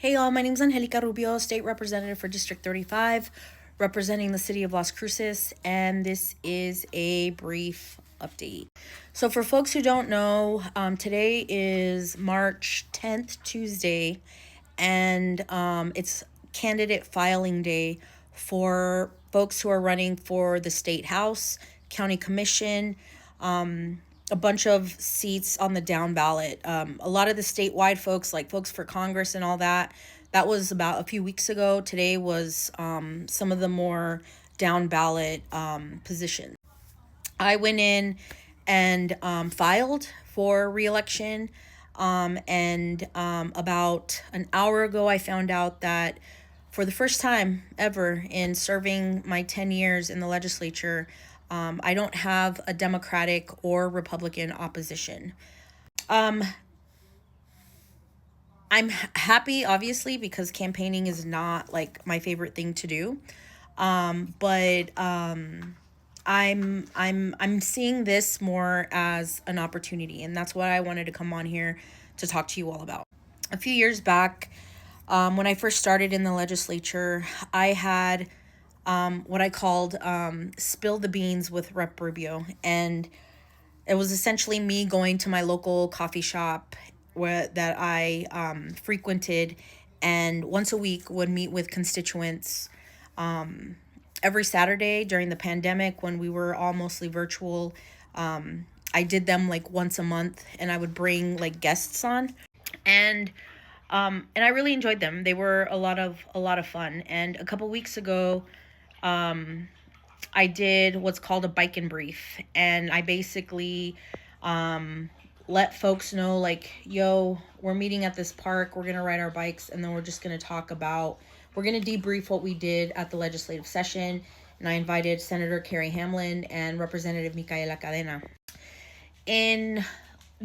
Hey y'all, my name is Angelica Rubio, State Representative for District 35, representing the city of Las Cruces, and this is a brief update. So, for folks who don't know, today is March 10th, Tuesday, and it's candidate filing day for folks who are running for the State House, County Commission, a bunch of seats on the down ballot. A lot of the statewide folks, like folks for Congress and all that, that was about a few weeks ago. Today was some of the more down ballot positions. I went in and filed for reelection. And about an hour ago, I found out that for the first time ever in serving my 10 years in the legislature, I don't have a Democratic or Republican opposition. I'm happy, obviously, because campaigning is not like my favorite thing to do. But I'm seeing this more as an opportunity, and that's what I wanted to come on here to talk to you all about. A few years back, when I first started in the legislature, I had what I called "Spill the Beans" with Rep. Rubio, and it was essentially me going to my local coffee shop that I frequented, and once a week would meet with constituents. Every Saturday during the pandemic, when we were all mostly virtual, I did them like once a month, and I would bring like guests on, and I really enjoyed them. They were a lot of fun. And a couple weeks ago, I did what's called a bike and brief, and I basically let folks know, like, yo, we're meeting at this park, we're gonna ride our bikes, and then we're just gonna we're gonna debrief what we did at the legislative session. And I invited Senator Carrie Hamlin and Representative Micaela Cadena. In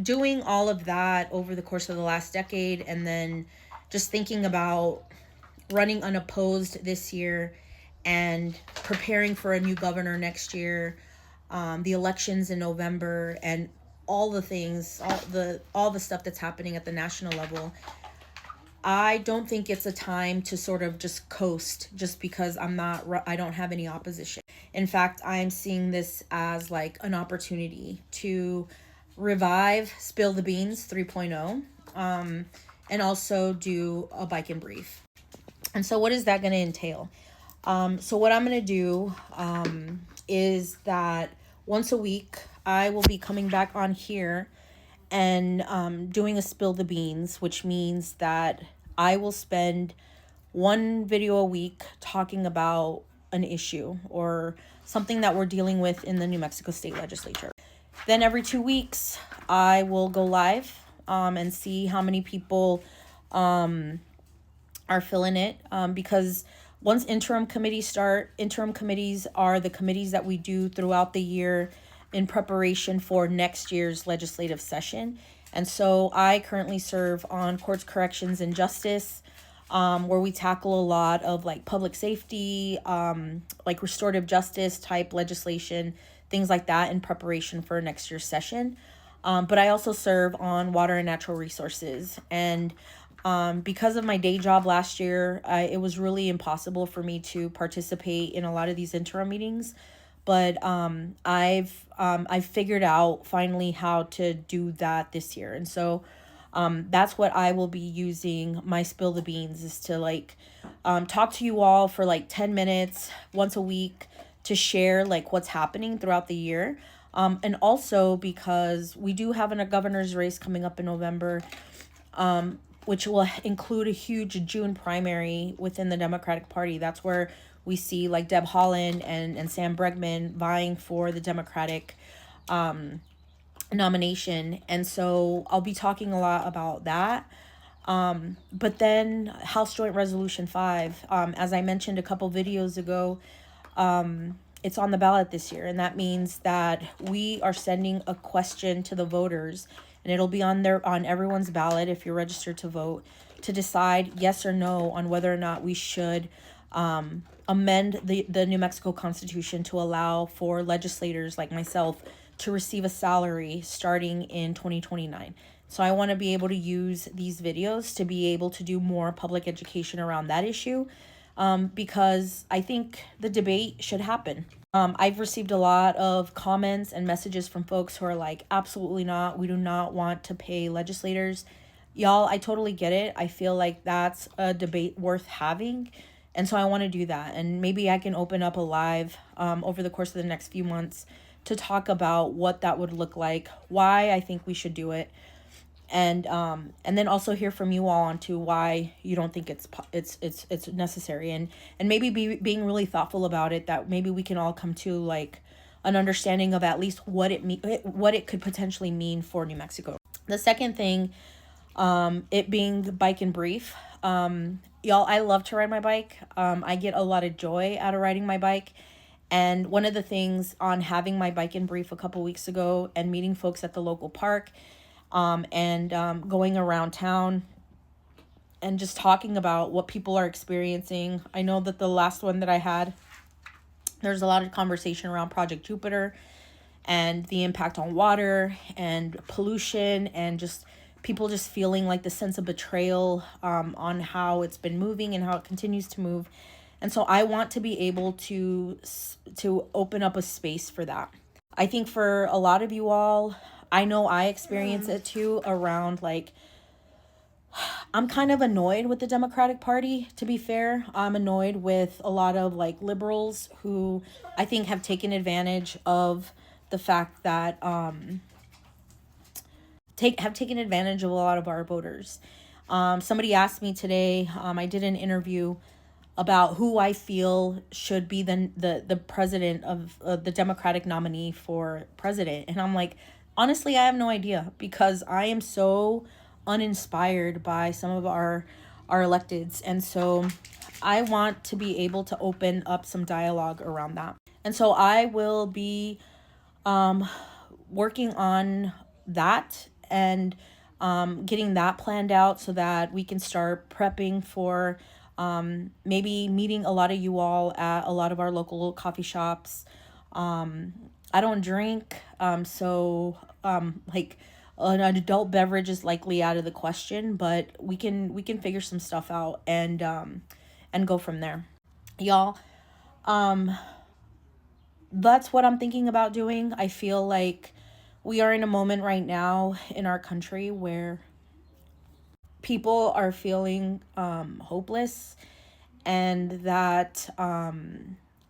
doing all of that over the course of the last decade, and then just thinking about running unopposed this year and preparing for a new governor next year, the elections in November, and all the things, all the stuff that's happening at the national level, I don't think it's a time to sort of just coast just because I don't have any opposition. In fact, I'm seeing this as like an opportunity to revive Spill the Beans 3.0, and also do a bike and brief. And so what is that going to entail? So what I'm going to do is that once a week, I will be coming back on here and doing a Spill the Beans, which means that I will spend one video a week talking about an issue or something that we're dealing with in the New Mexico State Legislature. Then every 2 weeks, I will go live and see how many people are filling it, because once interim committees start, interim committees are the committees that we do throughout the year in preparation for next year's legislative session. And so I currently serve on Courts, Corrections, and Justice, where we tackle a lot of like public safety, like restorative justice type legislation, things like that in preparation for next year's session. But I also serve on Water and Natural Resources. And because of my day job last year, it was really impossible for me to participate in a lot of these interim meetings. But I've figured out finally how to do that this year. And so that's what I will be using my Spill the Beans, is to like talk to you all for like 10 minutes once a week to share like what's happening throughout the year. And also because we do have a governor's race coming up in November, which will include a huge June primary within the Democratic Party. That's where we see like Deb Haaland and Sam Bregman vying for the Democratic nomination. And so I'll be talking a lot about that. But then House Joint Resolution 5, as I mentioned a couple videos ago, it's on the ballot this year. And that means that we are sending a question to the voters, and it'll be on everyone's ballot if you're registered to vote, to decide yes or no on whether or not we should amend the New Mexico Constitution to allow for legislators like myself to receive a salary starting in 2029. So I want to be able to use these videos to be able to do more public education around that issue, because I think the debate should happen. I've received a lot of comments and messages from folks who are like, absolutely not. We do not want to pay legislators. Y'all, I totally get it. I feel like that's a debate worth having. And so I want to do that. And maybe I can open up a live over the course of the next few months to talk about what that would look like, why I think we should do it, and then also hear from you all on to why you don't think it's necessary, and maybe being really thoughtful about it, that maybe we can all come to like an understanding of at least what it could potentially mean for New Mexico. The second thing, it being Bike and Brief. Y'all, I love to ride my bike. I get a lot of joy out of riding my bike. And one of the things on having my Bike and Brief a couple weeks ago and meeting folks at the local park, and going around town and just talking about what people are experiencing. I know that the last one that I had, there's a lot of conversation around Project Jupiter and the impact on water and pollution, and just people just feeling like the sense of betrayal on how it's been moving and how it continues to move. And so I want to be able to open up a space for that. I think for a lot of you all, I know I experience it too, around like, I'm kind of annoyed with the Democratic Party, to be fair. I'm annoyed with a lot of like liberals who I think have taken advantage of the fact that have taken advantage of a lot of our voters. Somebody asked me today, I did an interview about who I feel should be the president of the Democratic nominee for president. And I'm like, honestly, I have no idea, because I am so uninspired by some of our electeds. And so I want to be able to open up some dialogue around that. And so I will be working on that and getting that planned out so that we can start prepping for maybe meeting a lot of you all at a lot of our local coffee shops. I don't drink, so like an adult beverage is likely out of the question, but we can figure some stuff out and go from there. Y'all, that's what I'm thinking about doing. I feel like we are in a moment right now in our country where people are feeling hopeless, and that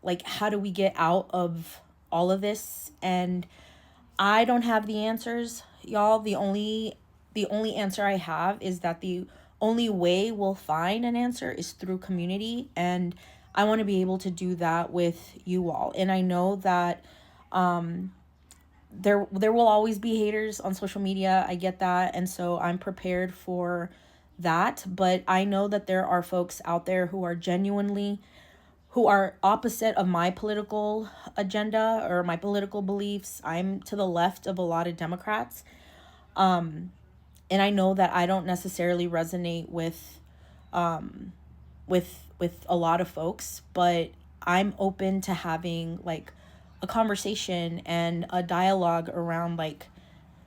like, how do we get out of all of this? And I don't have the answers, y'all. The only answer I have is that the only way we'll find an answer is through community, and I want to be able to do that with you all. And I know that there will always be haters on social media. I get that, and so I'm prepared for that. But I know that there are folks out there who are opposite of my political agenda or my political beliefs. I'm to the left of a lot of Democrats. And I know that I don't necessarily resonate with a lot of folks, but I'm open to having like a conversation and a dialogue around like,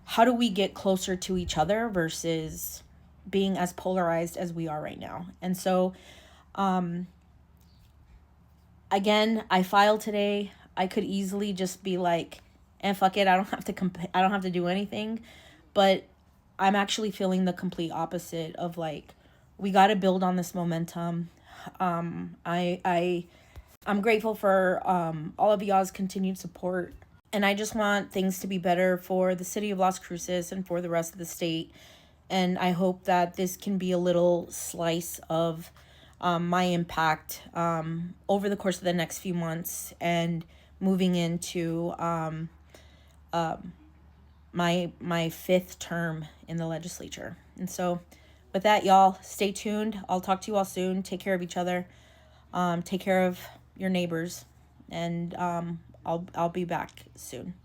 how do we get closer to each other versus being as polarized as we are right now. And so again, I filed today. I could easily just be like, and fuck it, I don't have to do anything. But I'm actually feeling the complete opposite of like, we got to build on this momentum. I'm grateful for all of y'all's continued support, and I just want things to be better for the city of Las Cruces and for the rest of the state. And I hope that this can be a little slice of my impact over the course of the next few months and moving into my fifth term in the legislature. And so with that, y'all, stay tuned. I'll talk to you all soon. Take care of each other. Take care of your neighbors, and I'll be back soon.